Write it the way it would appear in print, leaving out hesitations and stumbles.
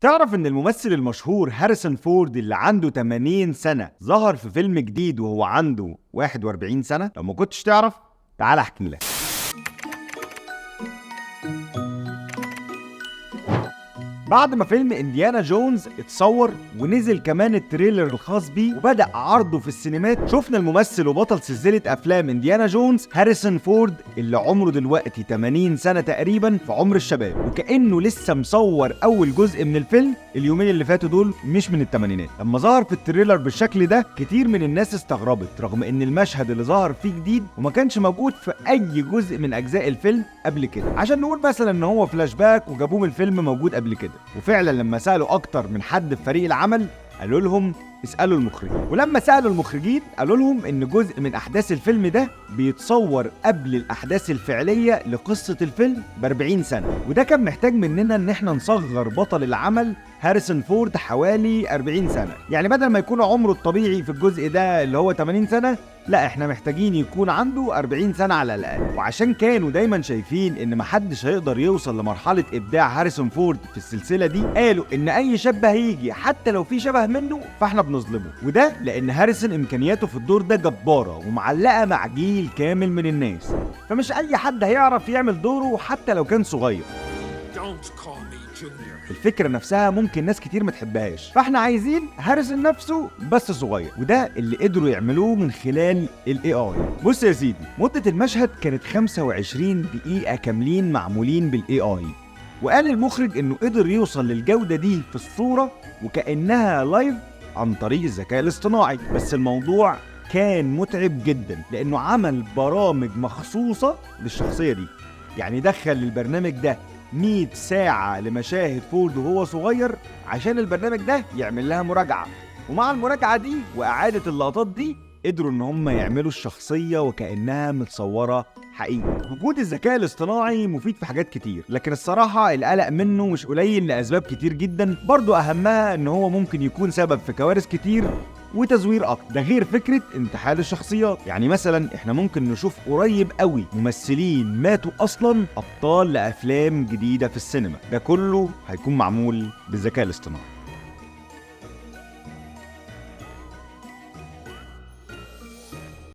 تعرف ان الممثل المشهور هاريسون فورد اللي عنده 80 سنة ظهر في فيلم جديد وهو عنده 41 سنة؟ لو ما كنتش تعرف تعال احكي لك. بعد ما فيلم انديانا جونز اتصور ونزل كمان التريلر الخاص بيه وبدأ عرضه في السينمات، شفنا الممثل وبطل سلسلة افلام انديانا جونز هاريسون فورد اللي عمره دلوقتي 80 سنة تقريبا في عمر الشباب، وكأنه لسه مصور اول جزء من الفيلم اليومين اللي فاتوا دول مش من الثمانينات. لما ظهر في التريلر بالشكل ده كتير من الناس استغربت، رغم ان المشهد اللي ظهر فيه جديد وما كانش موجود في اي جزء من اجزاء الفيلم قبل كده، عشان نقول مثلا ان هو فلاش باك وجابوه من الفيلم موجود قبل كده. وفعلا لما سألوا اكتر من حد في فريق العمل قالوا لهم اسألوا المخرجين، ولما سألوا المخرجين قالوا لهم ان جزء من احداث الفيلم ده بيتصور قبل الاحداث الفعلية لقصة الفيلم ب40 سنة، وده كان محتاج مننا ان احنا نصغر بطل العمل هاريسون فورد حوالي 40 سنة. يعني بدل ما يكون عمره الطبيعي في الجزء ده اللي هو 80 سنة، لا احنا محتاجين يكون عنده 40 سنة على الأقل. وعشان كانوا دايما شايفين ان محدش هيقدر يوصل لمرحلة ابداع هاريسون فورد في السلسلة دي، قالوا ان اي شاب هيجي حتى لو في شبه منه فاحنا بنظلمه، وده لان هاريسون امكانياته في الدور ده جبارة ومعلقة مع جيل كامل من الناس، فمش اي حد هيعرف يعمل دوره حتى لو كان صغير. الفكرة نفسها ممكن ناس كتير ما تحبهاش، فاحنا عايزين هاريسون نفسه بس صغير، وده اللي قدروا يعملوه من خلال الاي اي. بص يا سيدي، مدة المشهد كانت 25 دقيقة كاملين معمولين بالاي اي، وقال المخرج انه قدر يوصل للجودة دي في الصورة وكأنها لايف عن طريق الذكاء الاصطناعي. بس الموضوع كان متعب جدا لانه عمل برامج مخصوصة للشخصية دي، يعني دخل البرنامج ده 100 ساعة لمشاهد فورد وهو صغير عشان البرنامج ده يعمل لها مراجعة، ومع المراجعة دي وإعادة اللقطات دي قدروا ان هم يعملوا الشخصية وكأنها متصورة حقيقي. وجود الذكاء الاصطناعي مفيد في حاجات كتير، لكن الصراحة القلق منه مش قليل لأسباب كتير جدا، برضو أهمها ان هو ممكن يكون سبب في كوارث كتير وتزوير اكتر، ده غير فكره انتحال الشخصيات. يعني مثلا احنا ممكن نشوف قريب قوي ممثلين ماتوا اصلا ابطال لافلام جديده في السينما، ده كله هيكون معمول بالذكاء الاصطناعي.